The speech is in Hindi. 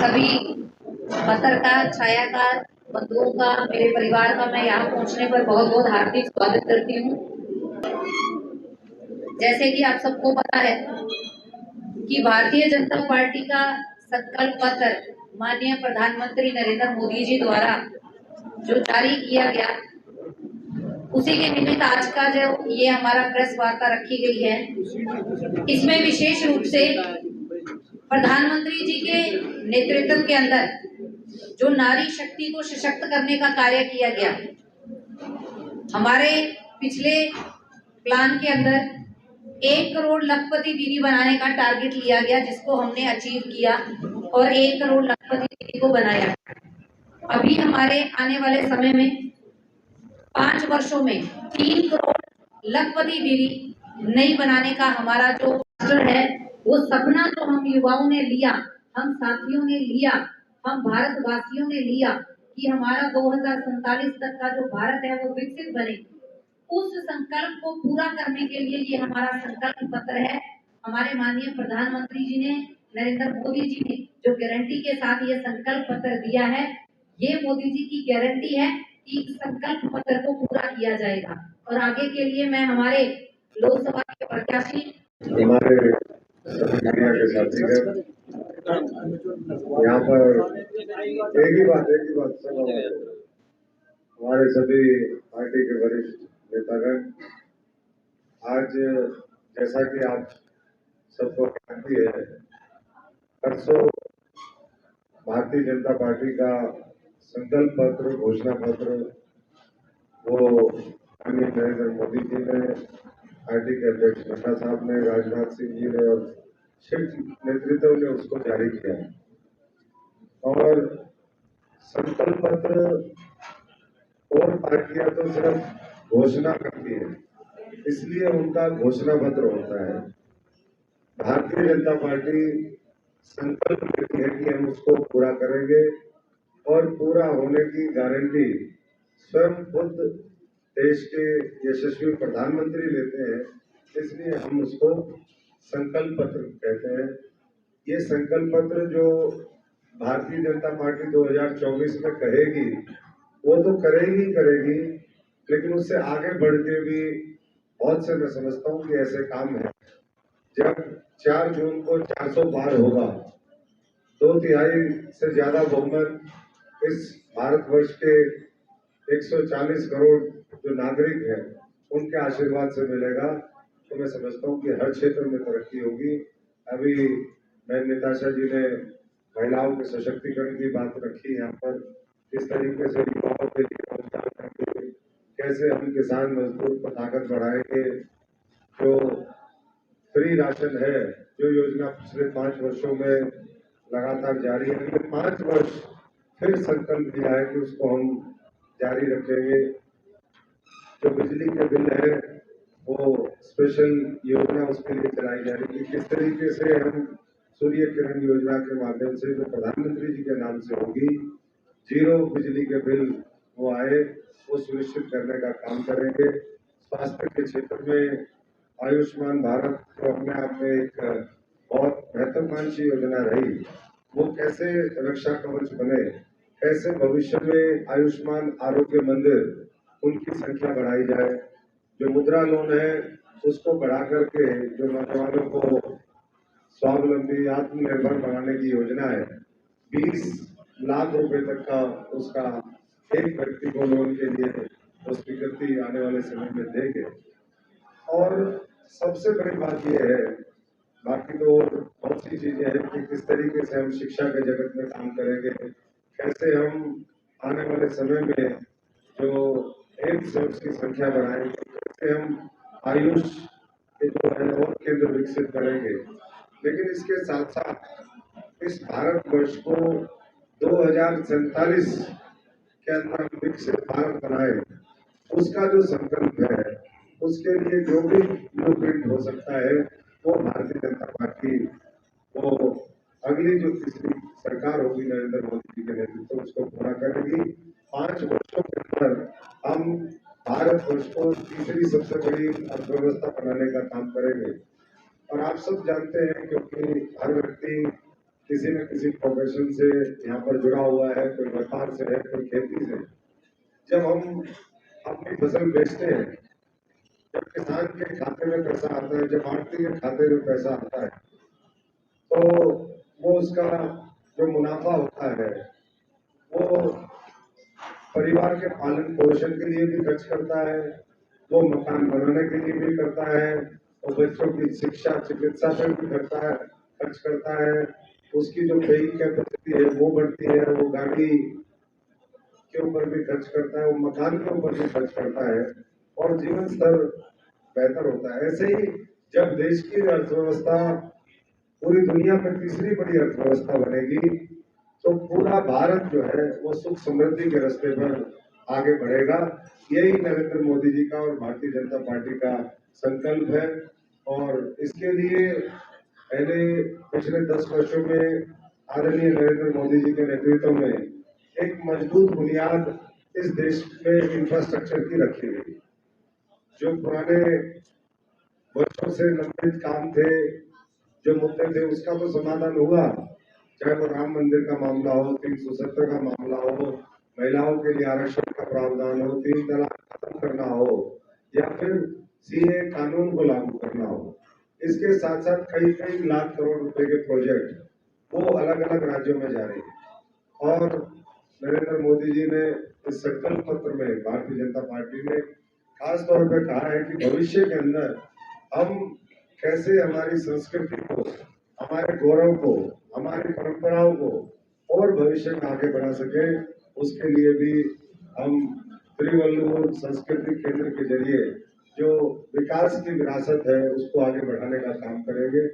सभी पत्रकार, छायाकार बंधुओं का, मेरे परिवार का मैं यहाँ पहुँचने पर बहुत बहुत हार्दिक स्वागत करती हूँ। जैसे कि आप सबको पता है कि भारतीय जनता पार्टी का संकल्प पत्र माननीय प्रधानमंत्री नरेंद्र मोदी जी द्वारा जो जारी किया गया, उसी के निमित्त आज का जो ये हमारा प्रेस वार्ता रखी गई है, इसमें विशेष रूप से प्रधानमंत्री जी के नेतृत्व के अंदर जो नारी शक्ति को सशक्त करने का कार्य किया गया, हमारे पिछले प्लान के अंदर 1 करोड़ लखपति दीदी बनाने का टारगेट लिया गया, जिसको हमने अचीव किया और 1 करोड़ लखपति दीदी को बनाया। अभी हमारे आने वाले समय में 5 वर्षों में 3 करोड़ लखपति दीदी नहीं बनाने का हमारा जो है, वो सपना जो हम युवाओं ने लिया, हम साथियों ने लिया, हम भारतवासियों ने लिया कि हमारा 2047 तक का जो भारत है वो विकसित बने, उस संकल्प को पूरा करने के लिए ये हमारा संकल्प पत्र है। हमारे माननीय प्रधानमंत्री जी ने, नरेंद्र मोदी जी ने जो गारंटी के साथ ये संकल्प पत्र दिया है, ये मोदी जी की गारंटी है कि संकल्प पत्र को पूरा किया जाएगा। और आगे के लिए मैं हमारे लोकसभा के प्रत्याशी, हमारे सभी मीडिया के साथीगण, यहाँ पर एक ही बात सब हमारे सभी पार्टी के वरिष्ठ नेतागण, आज जैसा कि आप सबको जानती है, परसों भारतीय जनता पार्टी का संकल्प पत्र, घोषणा पत्र वो माननीय नरेंद्र मोदी जी ने, पार्टी के अध्यक्ष नड्डा साहब ने, राजनाथ सिंह जी ने और शीर्ष नेतृत्व ने उसको जारी किया है। और संकल्प पत्र और पार्टियां तो सिर्फ घोषणा करती है, इसलिए उनका घोषणा पत्र होता है। भारतीय जनता पार्टी संकल्प लेती है कि हम उसको पूरा करेंगे और पूरा होने की गारंटी स्वयं खुद देश के यशस्वी प्रधानमंत्री लेते हैं, इसलिए हम उसको संकल्प पत्र कहते हैं। ये संकल्प पत्र जो भारतीय जनता पार्टी 2024 में कहेगी, वो तो करेगी, लेकिन उससे आगे बढ़ के भी बहुत से मैं समझता हूँ कि ऐसे काम है। जब 4 जून को 400 पार होगा, 2/3 से ज्यादा बहुमत इस भारतवर्ष के 140 करोड़ जो नागरिक हैं उनके आशीर्वाद से मिलेगा, तो मैं समझता हूँ कि हर क्षेत्र में तरक्की होगी। अभी बहन निताशा जी ने महिलाओं के सशक्तिकरण की बात रखी, यहाँ पर किस तरीके से युवाओं के लिए रोजगार देंगे, कैसे हम किसान मजदूर को ताकत बढ़ाएंगे, जो फ्री राशन है, जो योजना पिछले 5 वर्षों में लगातार जारी है, अगले 5 वर्ष फिर संकल्प लिया है कि उसको हम जारी रखेंगे। जो बिजली के बिल है वो स्पेशल योजना उसके लिए चलाई जा रही है। किस तरीके से हम सूर्य किरण योजना के माध्यम से जो प्रधानमंत्री जी के नाम से होगी, 0 बिजली के बिल वो आए, वो सुनिश्चित करने का काम करेंगे। स्वास्थ्य के क्षेत्र में आयुष्मान भारत तो अपने आप में एक बहुत महत्वाकांक्षी योजना रही, वो कैसे रक्षा कवच बने, कैसे भविष्य में आयुष्मान आरोग्य मंदिर उनकी संख्या बढ़ाई जाए, जो मुद्रा लोन है उसको बढ़ा करके जो नौजवानों को स्वावलंबी आत्मनिर्भर बनाने की योजना है, 20 लाख रुपए तक का उसका एक व्यक्ति को लोन के लिए वो स्वीकृति आने वाले समय में देंगे। और सबसे बड़ी बात यह है, बाकी तो बहुत सी चीजें हैं कि किस तरीके से हम शिक्षा के जगत में काम करेंगे, कैसे हम आने वाले समय में जो एम्स की संख्या बढ़ाएंगे, कैसे हम आयुष के जो है और केंद्र विकसित करेंगे। लेकिन इसके साथ साथ इस भारतवर्ष को 2047 के अंदर हम विकसित भारत बनाए, उसका जो संकल्प है, उसके लिए जो भी ब्लूप्रिंट हो सकता है वो भारतीय जनता पार्टी वो अगली जो तीसरी सरकार होगी नरेंद्र मोदी जी के नेतृत्व उसको पूरा करेगी। 5 वर्षों के अंदर हम भारतवर्ष को तीसरी सबसे बड़ी अर्थव्यवस्था बनाने का काम करेंगे। और आप सब जानते हैं, क्योंकि हर व्यक्ति किसी न किसी प्रोफेशन से यहाँ पर जुड़ा हुआ है, कोई व्यापार से है, कोई खेती से। जब हम अपनी फसल बेचते हैं, जब किसान के खाते में पैसा आता है, जब आड़ती के खाते में पैसा आता है, तो वो उसका जो मुनाफा होता है वो परिवार के पालन पोषण के लिए भी खर्च करता है, वो मकान बनाने के लिए भी करता है, वो बच्चों की शिक्षा चिकित्सा पर भी खर्च करता है, उसकी जो पेइंग कैपेसिटी है वो बढ़ती है, वो गाड़ी के ऊपर भी खर्च करता है, वो मकान के ऊपर भी खर्च करता है और जीवन स्तर बेहतर होता है। ऐसे ही जब देश की अर्थव्यवस्था पूरी दुनिया में तीसरी बड़ी अर्थव्यवस्था बनेगी, तो पूरा भारत जो है वो सुख समृद्धि के रास्ते पर आगे बढ़ेगा। यही नरेंद्र मोदी जी का और भारतीय जनता पार्टी का संकल्प है और इसके लिए पहले पिछले 10 वर्षों में आदरणीय नरेंद्र मोदी जी के नेतृत्व में एक मजबूत बुनियाद इस देश में इंफ्रास्ट्रक्चर की रखी गई। जो पुराने वर्षों से लंबित काम थे, जो मुद्दे थे, उसका तो समाधान हुआ, चाहे वो राम मंदिर का मामला हो, 370 का मामला हो, महिलाओं के लिए आरक्षण का प्रावधान हो, 3 तलाक खत्म करना हो या फिर सीए कानून को लागू करना हो। इसके साथ साथ कई कई लाख करोड़ रुपए के प्रोजेक्ट वो अलग अलग राज्यों में जारी है और नरेंद्र मोदी जी ने इस संकल्प पत्र में भारतीय जनता पार्टी ने खास तौर पर कहा है कि भविष्य के अंदर हम कैसे हमारी संस्कृति को, हमारे गौरव को, हमारी परंपराओं को और भविष्य में आगे बढ़ा सके, उसके लिए भी हम तिरुवल्लुवर संस्कृति केंद्र के जरिए जो विकास की विरासत है उसको आगे बढ़ाने का काम करेंगे।